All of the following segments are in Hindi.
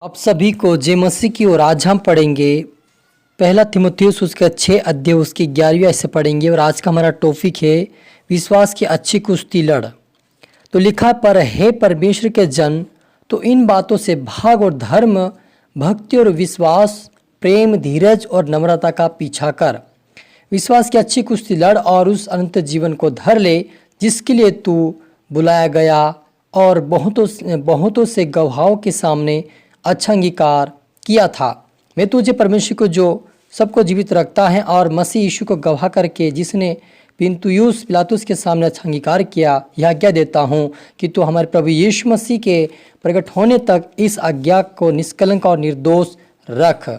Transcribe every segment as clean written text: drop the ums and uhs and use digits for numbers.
आप सभी को जय मसीह की ओर आज हम पढ़ेंगे पहला तीमुथियुस उसका 6 अध्याय उसकी 11वीं ऐसे पढ़ेंगे। और आज का हमारा टॉपिक है विश्वास की अच्छी कुश्ती लड़। तो लिखा पर हे परमेश्वर के जन, तो इन बातों से भाग और धर्म, भक्ति और विश्वास, प्रेम, धीरज और नम्रता का पीछा कर। विश्वास की अच्छी कुश्ती लड़ और उस अनंत जीवन को धर ले जिसके लिए तू बुलाया गया और बहुतों से गवाहों के सामने अच्छा अंगीकार किया था। मैं तुझे परमेश्वर को जो सबको जीवित रखता है और मसीह यीशु को गवाह करके जिसने पुन्तियुस पिलातुस के सामने अच्छा अंगीकार किया, यह आज्ञा देता हूँ कि तू हमारे प्रभु यीशु मसीह के प्रकट होने तक इस आज्ञा को निष्कलंक और निर्दोष रख,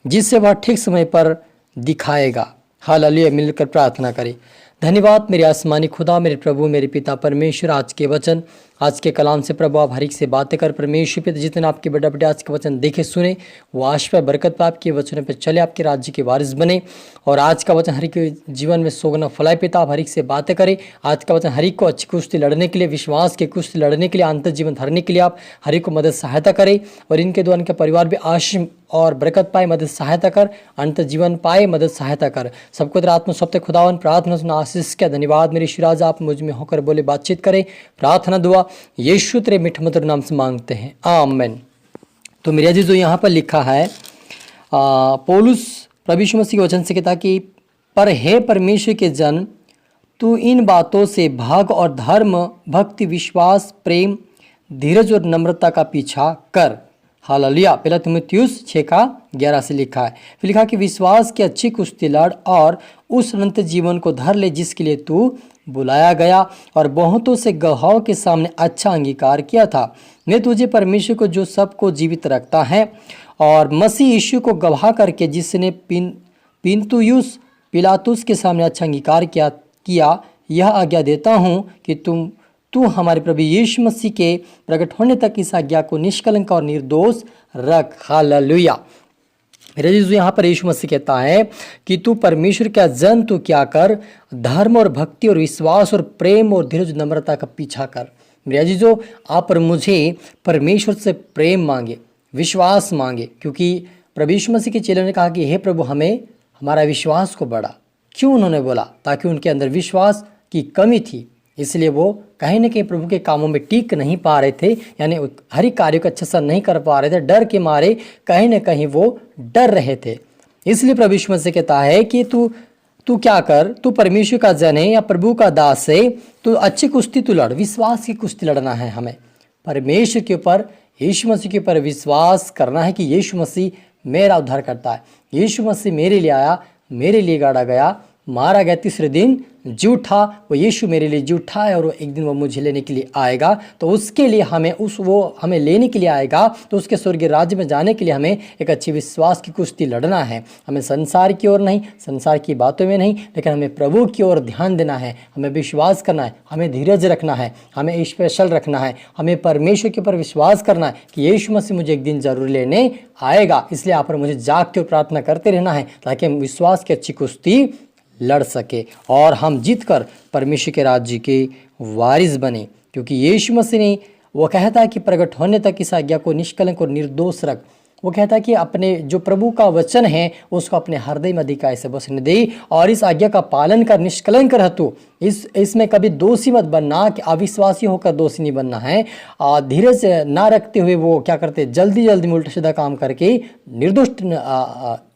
जिससे वह ठीक समय पर दिखाएगा। हालेलुया। मिलकर प्रार्थना करें। धन्यवाद मेरे आसमानी खुदा, मेरे प्रभु, मेरे पिता परमेश्वर, आज के वचन, आज के कलाम से प्रभु आप हर एक से बातें कर परमेश्वर पिता, जितने आपके बेटा बेटे आज के वचन देखे सुने वो आशीष बरकत पर आपके वचनों पे चले, आपके राज्य के वारिस बने। और आज का वचन हर एक के जीवन में सोगना फलाए पिता, आप हर एक से बातें करें। आज का वचन हर एक को अच्छी कुश्ती लड़ने के लिए, विश्वास की कुश्ती लड़ने के लिए, अंतर जीवन धरने के लिए आप हर एक को मदद सहायता करें। और इनके द्वारा इनका परिवार भी आशीष और बरकत पाए, मदद सहायता कर, अंत जीवन पाए, मदद सहायता कर। सबको तेरा आत्मा सत्य खुदावन प्रार्थना सुना आशीष का धन्यवाद। मेरे शिराज आप मुझ में होकर बोले, बातचीत करें। प्रार्थना दुआ यीशु तेरे मीठे मधुर नाम से मांगते हैं, आमीन। तो मेरे अजीजों, यहाँ पर लिखा है पौलुस प्रभु यीशु मसीह के वचन से कहता कि पर हे परमेश्वर के जन, तू इन बातों से भाग और धर्म, भक्ति, विश्वास, प्रेम, धीरज और नम्रता का पीछा कर। हालेलुया। पहला तीमुथियुस 6:11 से लिखा है। फिर लिखा कि विश्वास की अच्छी कुश्ती लड़ और उस अनंत जीवन को धर ले जिसके लिए तू बुलाया गया और बहुतों से गवाहों के सामने अच्छा अंगीकार किया था। मैं तुझे परमेश्वर को जो सबको जीवित रखता है और मसीह यीशु को गवाह करके जिसने पुन्तियुस पिलातुस के सामने अच्छा अंगीकार किया यह आज्ञा देता हूँ कि तू हमारे प्रभु यीशु मसीह के प्रकट होने तक इस आज्ञा को निष्कलंक और निर्दोष रख। हालेलुया। मेरे जीजू, यहाँ पर यीशु मसीह कहता है कि तू परमेश्वर का जन, तू क्या कर, धर्म और भक्ति और विश्वास और प्रेम और धीरज नम्रता का पीछा कर। मेरे जीजू, आप और मुझे परमेश्वर से प्रेम मांगे, विश्वास मांगे, क्योंकि प्रभु यीशु मसीह के चेलों ने कहा कि हे प्रभु हमें हमारा विश्वास को बढ़ा। क्यों उन्होंने बोला? ताकि उनके अंदर विश्वास की कमी थी, इसलिए वो कहीं ना कहीं प्रभु के कामों में टिक नहीं पा रहे थे, यानी हर एक कार्य को अच्छे से नहीं कर पा रहे थे। डर के मारे कहीं ना कहीं वो डर रहे थे। इसलिए प्रभु यीशु मसीह कहता है कि तू क्या कर, तू परमेश्वर का जन है या प्रभु का दास है, तू अच्छी कुश्ती तू लड़। विश्वास की कुश्ती लड़ना है हमें, परमेश्वर के ऊपर, यीशु मसीह के ऊपर विश्वास करना है कि यीशु मसीह मेरा उद्धार करता है। यीशु मसीह मेरे लिए आया, मेरे लिए गाड़ा गया, मारा गया, तीसरे दिन जी उठा। वो यीशु मेरे लिए जी उठा है और वो एक दिन वो मुझे लेने के लिए आएगा। तो उसके लिए हमें लेने के लिए आएगा, तो उसके स्वर्गीय राज्य में जाने के लिए हमें एक अच्छी विश्वास की कुश्ती लड़ना है। हमें संसार की ओर नहीं, संसार की बातों में नहीं, लेकिन हमें प्रभु की ओर ध्यान देना है। हमें विश्वास करना है, हमें धीरज रखना है, हमें स्पेशल रखना है, हमें परमेश्वर के ऊपर विश्वास करना है कि यीशु मसीह मुझे एक दिन जरूर लेने आएगा। इसलिए आप और मुझे जाग के प्रार्थना करते रहना है ताकि हम विश्वास की अच्छी कुश्ती लड़ सके और हम जीतकर परमेश्वर के राज्य के वारिस बने। क्योंकि यीशु मसीह ने वो कहता है कि प्रकट होने तक इस आज्ञा को निष्कलंक और निर्दोष रख। वो कहता है कि अपने जो प्रभु का वचन है उसको अपने हृदय में अधिकाय से बसने दे और इस आज्ञा का पालन कर, निष्कलंक रह तू। इसमें कभी दोषी मत बनना कि अविश्वासी होकर दोषी नहीं बनना है। धीरज ना रखते हुए वो क्या करते, जल्दी में उल्टा सीधा काम करके निर्दोष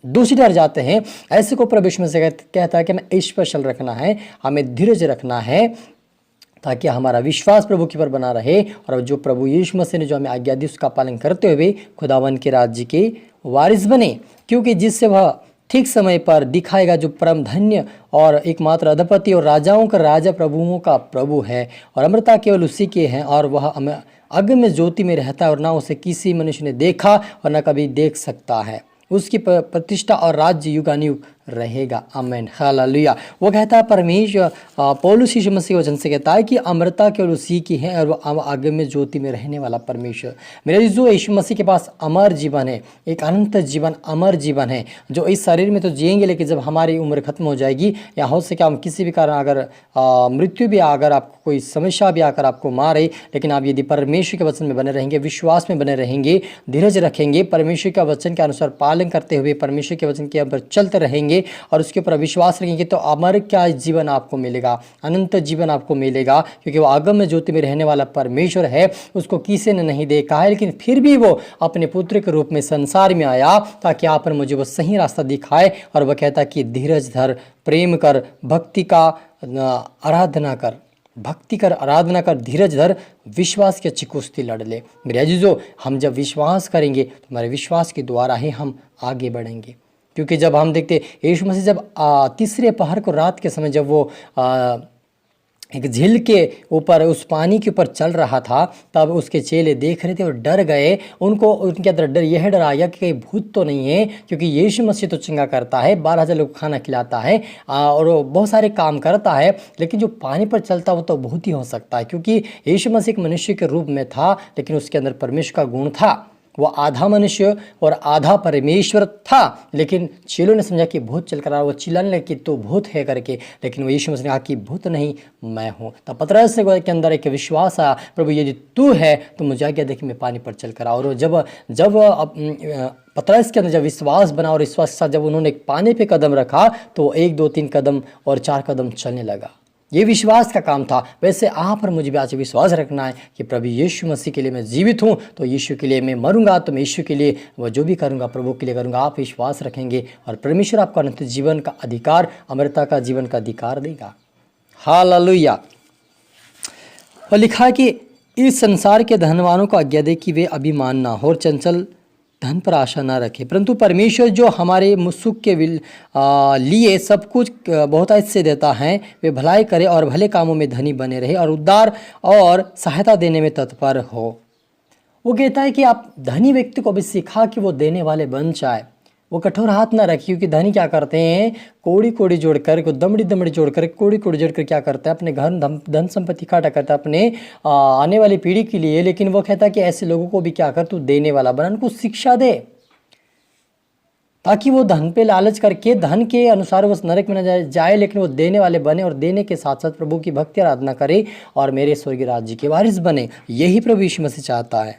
दोषी डर जाते हैं। ऐसे को प्रभु यीशु मसीह कहता है कि हमें स्पेशल रखना है, हमें धीरज रखना है ताकि हमारा विश्वास प्रभु के ऊपर बना रहे और जो प्रभु यीशु मसीह ने जो हमें आज्ञा दी उसका पालन करते हुए खुदावन के राज्य के वारिस बने। क्योंकि जिससे वह ठीक समय पर दिखाएगा जो परम धन्य और एकमात्र अधिपति और राजाओं का राजा, प्रभुओं का प्रभु है और अमृता केवल उसी के हैं और वह अगम्य ज्योति में रहता है और ना उसे किसी मनुष्य ने देखा और ना कभी देख सकता है। उसकी प्रतिष्ठा और राज्य युगानुयुग रहेगा। आमीन, हालेलुया। वो कहता है परमेश्वर पौलुस यीशु मसीह वचन से कहता है कि अमरता केवल उसी की है और वो आगे में ज्योति में रहने वाला परमेश्वर। मेरे जो यीशु मसीह के पास अमर जीवन है, एक अनंत जीवन, अमर जीवन है, जो इस शरीर में तो जिएंगे लेकिन जब हमारी उम्र खत्म हो जाएगी या हो सके हम किसी भी कारण अगर मृत्यु भी अगर आपको कोई समस्या भी आकर आपको मारे, लेकिन आप यदि परमेश्वर के वचन में बने रहेंगे, विश्वास में बने रहेंगे, धीरज रखेंगे, परमेश्वर का वचन के अनुसार पालन करते हुए परमेश्वर के वचन के ऊपर चलते रहेंगे और उसके ऊपर विश्वास रखेंगे तो अमर क्या जीवन आपको मिलेगा, अनंत जीवन आपको मिलेगा। क्योंकि वो आगम में ज्योति में रहने वाला परमेश्वर है, उसको किसी ने नहीं देखा है, लेकिन फिर भी वो अपने पुत्र के रूप में संसार में आया ताकि आप पर मुझे वो सही रास्ता दिखाए। और वह कहता कि धीरज धर, प्रेम कर, भक्ति का आराधना कर, भक्ति कर, आराधना कर, धीरज धर, विश्वास की अच्छी कुश्ती लड़ ले। मेरे अजीजों, हम जब विश्वास करेंगे तो हमारे विश्वास के द्वारा ही हम आगे बढ़ेंगे। क्योंकि जब हम देखते यीशु मसीह जब तीसरे पहर को रात के समय जब वो एक झील के ऊपर उस पानी के ऊपर चल रहा था, तब उसके चेले देख रहे थे और डर गए। उनको उनके अंदर डर यह डर आया कि कहीं भूत तो नहीं है, क्योंकि यीशु मसीह तो चंगा करता है, 12,000 लोग खाना खिलाता है और बहुत सारे काम करता है, लेकिन जो पानी पर चलता वो तो बहुत ही हो सकता है। क्योंकि यीशु मसीह एक मनुष्य के रूप में था, लेकिन उसके अंदर परमेश्वर का गुण था। वो आधा मनुष्य और आधा परमेश्वर था। लेकिन चेलों ने समझा कि भूत चल कर, वो चिल्लाने लगे कि तो भूत है करके, लेकिन वो यीशु मसीह ने कहा कि भूत नहीं, मैं हूँ। तब पतरस के अंदर एक विश्वास आया, प्रभु यदि तू है तो मुझे आज्ञा दे कि मैं पानी पर चल कर आऊँ। और जब पतरस के अंदर जब विश्वास बना और विश्वास के साथ जब उन्होंने पानी पे कदम रखा तो 1 2 3 कदम और 4 कदम चलने लगा। ये विश्वास का काम था। वैसे आप और मुझे भी आज विश्वास रखना है कि प्रभु यीशु मसीह के लिए मैं जीवित हूँ, तो यीशु के लिए मैं मरूंगा, तो मैं यीशु के लिए वो जो भी करूँगा प्रभु के लिए करूँगा। आप विश्वास रखेंगे और परमेश्वर आपको अनंत जीवन का अधिकार, अमरता का जीवन का अधिकार देगा। हालेलुया। और लिखा है कि इस संसार के धनवानों को आज्ञा दे कि वे अभिमान ना हो और चंचल धन पर आशा ना रखे, परंतु परमेश्वर जो हमारे सुख के लिए सब कुछ बहुतायत से देता है, वे भलाई करे और भले कामों में धनी बने रहे और उद्धार और सहायता देने में तत्पर हो। वो कहता है कि आप धनी व्यक्ति को भी सिखा कि वो देने वाले बन जाए, वो कठोर हाथ ना रखिए। क्योंकि धनी क्या करते हैं, कोड़ी कोड़ी जोड़कर, दमड़ी दमड़ी जोड़कर, कोड़ी कोड़ी जोड़कर क्या करता है, अपने घर धन संपत्ति इकट्ठा करता है अपने आने वाली पीढ़ी के लिए। लेकिन वो कहता है कि ऐसे लोगों को भी क्या कर, तू देने वाला बना, उनको शिक्षा दे ताकि वो धन पे लालच करके धन के अनुसार वो नरक में न जाए, लेकिन वो देने वाले बने और देने के साथ साथ प्रभु की भक्ति आराधना करे और मेरे स्वर्गीय राज्य के वारिस बने। यही प्रभु यीशु मसीह चाहता है।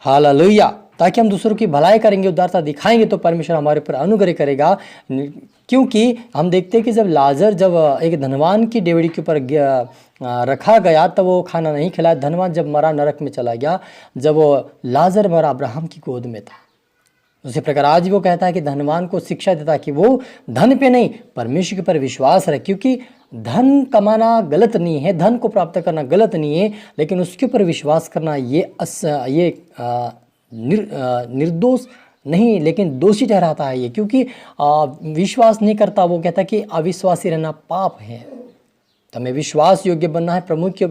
हालेलुया। ताकि हम दूसरों की भलाई करेंगे, उदारता दिखाएंगे तो परमेश्वर हमारे ऊपर अनुग्रह करेगा। क्योंकि हम देखते हैं कि जब लाजर जब एक धनवान की डेवड़ी के ऊपर रखा गया तब वो खाना नहीं खिलाया। धनवान जब मरा नरक में चला गया, जब वो लाजर मरा अब्राहम की गोद में था। उसी प्रकार आज वो कहता है कि धनवान को शिक्षा देता कि वो धन पे नहीं परमेश्वर के ऊपर विश्वास रहे। क्योंकि धन कमाना गलत नहीं है, धन को प्राप्त करना गलत नहीं है, लेकिन उसके ऊपर विश्वास करना ये निर्दोष नहीं लेकिन दोषी ठहराता है ये। क्योंकि विश्वास नहीं करता, वो कहता है कि अविश्वासी रहना पाप है। तो हमें विश्वास योग्य बनना है, प्रभु के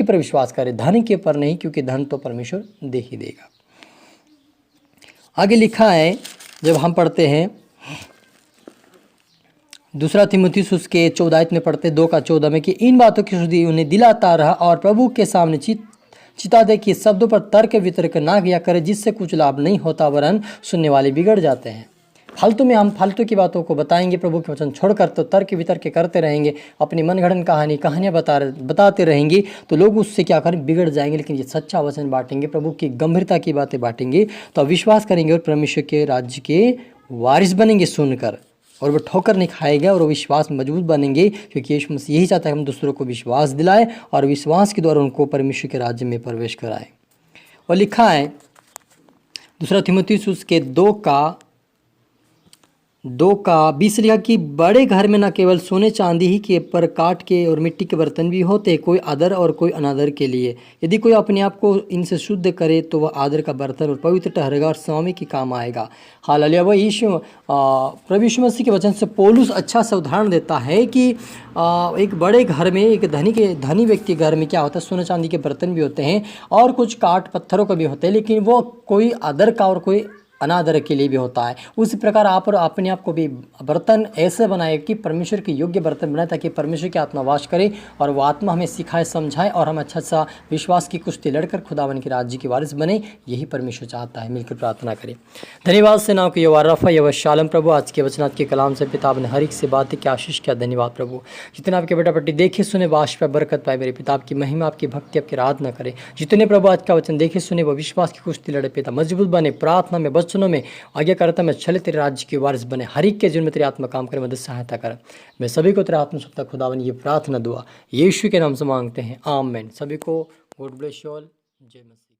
ऊपर विश्वास करें, धन के ऊपर नहीं, क्योंकि धन तो परमेश्वर दे ही देगा। आगे लिखा है, जब हम पढ़ते हैं 2 तीमुथियुस उसके 14 में पढ़ते 2:14 में कि इन बातों की शुद्धि उन्हें दिलाता रहा और प्रभु के सामने चिता दे कि शब्दों पर तर्क वितर्क ना किया करे, जिससे कुछ लाभ नहीं होता वरन सुनने वाले बिगड़ जाते हैं। फालतू में हम फालतू की बातों को बताएंगे, प्रभु के वचन छोड़कर तो तर्क वितर्क करते रहेंगे, अपनी मनगढ़ंत कहानियाँ बताते रहेंगे, तो लोग उससे क्या करें, बिगड़ जाएंगे। लेकिन ये सच्चा वचन बांटेंगे, प्रभु की गंभीरता की बातें बांटेंगे, तो विश्वास करेंगे और परमेश्वर के राज्य के वारिस बनेंगे सुनकर, और वो ठोकर नहीं खाएगा और वो विश्वास में मजबूत बनेंगे। क्योंकि यीशु मसीह यही चाहता है हम दूसरों को विश्वास दिलाए और विश्वास के द्वारा उनको परमेश्वर के राज्य में प्रवेश कराए। और लिखा है 2 तीमुथियुस उसके 2:20 लिखा कि बड़े घर में न केवल सोने चांदी ही के पर काट के और मिट्टी के बर्तन भी होते, कोई आदर और कोई अनादर के लिए। यदि कोई अपने आप को इनसे शुद्ध करे तो वह आदर का बर्तन और पवित्र ठहरेगा और स्वामी के काम आएगा। हालेलुया। वह प्रभु यीशु मसीह के वचन से पौलुस अच्छा सा उदाहरण देता है कि एक बड़े घर में, एक धनी व्यक्ति घर में क्या होता है, सोने चांदी के बर्तन भी होते हैं और कुछ काट पत्थरों का भी होते हैं, लेकिन वो कोई आदर का और कोई अनादर के लिए भी होता है। उसी प्रकार आप और अपने आप को भी बर्तन ऐसे बनाए कि परमेश्वर के योग्य बर्तन बनाए, ताकि परमेश्वर की आत्मा वास करे और वो आत्मा हमें सिखाए समझाए और हम अच्छा सा विश्वास की कुश्ती लड़कर खुदावन के राज्य की वारिस बने। यही परमेश्वर चाहता है। मिलकर प्रार्थना करें। धन्यवाद सेनाओं के यहोवा रफ़ा यहोवा शालम प्रभु, आज के वचनात के कलाम से पिता आपने हर एक से बातें की आशीष किया। धन्यवाद प्रभु, जितने आपके बेटा बेटी देखे सुने वाश पर बरकत पाए। मेरे पिता आपकी महिमा आपकी भक्ति आपकी आराधना करें। जितने प्रभु आज का वचन देखे सुने वो विश्वास की कुश्ती लड़े पिता मजबूत बने, प्रार्थना में वचनों में आज्ञाकारिता में चले, तेरे राज्य की वारिस बने। हर एक के जीवन में तेरी आत्मा काम करे, मदद सहायता कर। मैं सभी को तेरा आत्मा सत्ता खुदावन ये प्रार्थना दुआ यीशु के नाम से मांगते हैं, आमीन। सभी को गॉड ब्लेस यू ऑल। जय मसीह।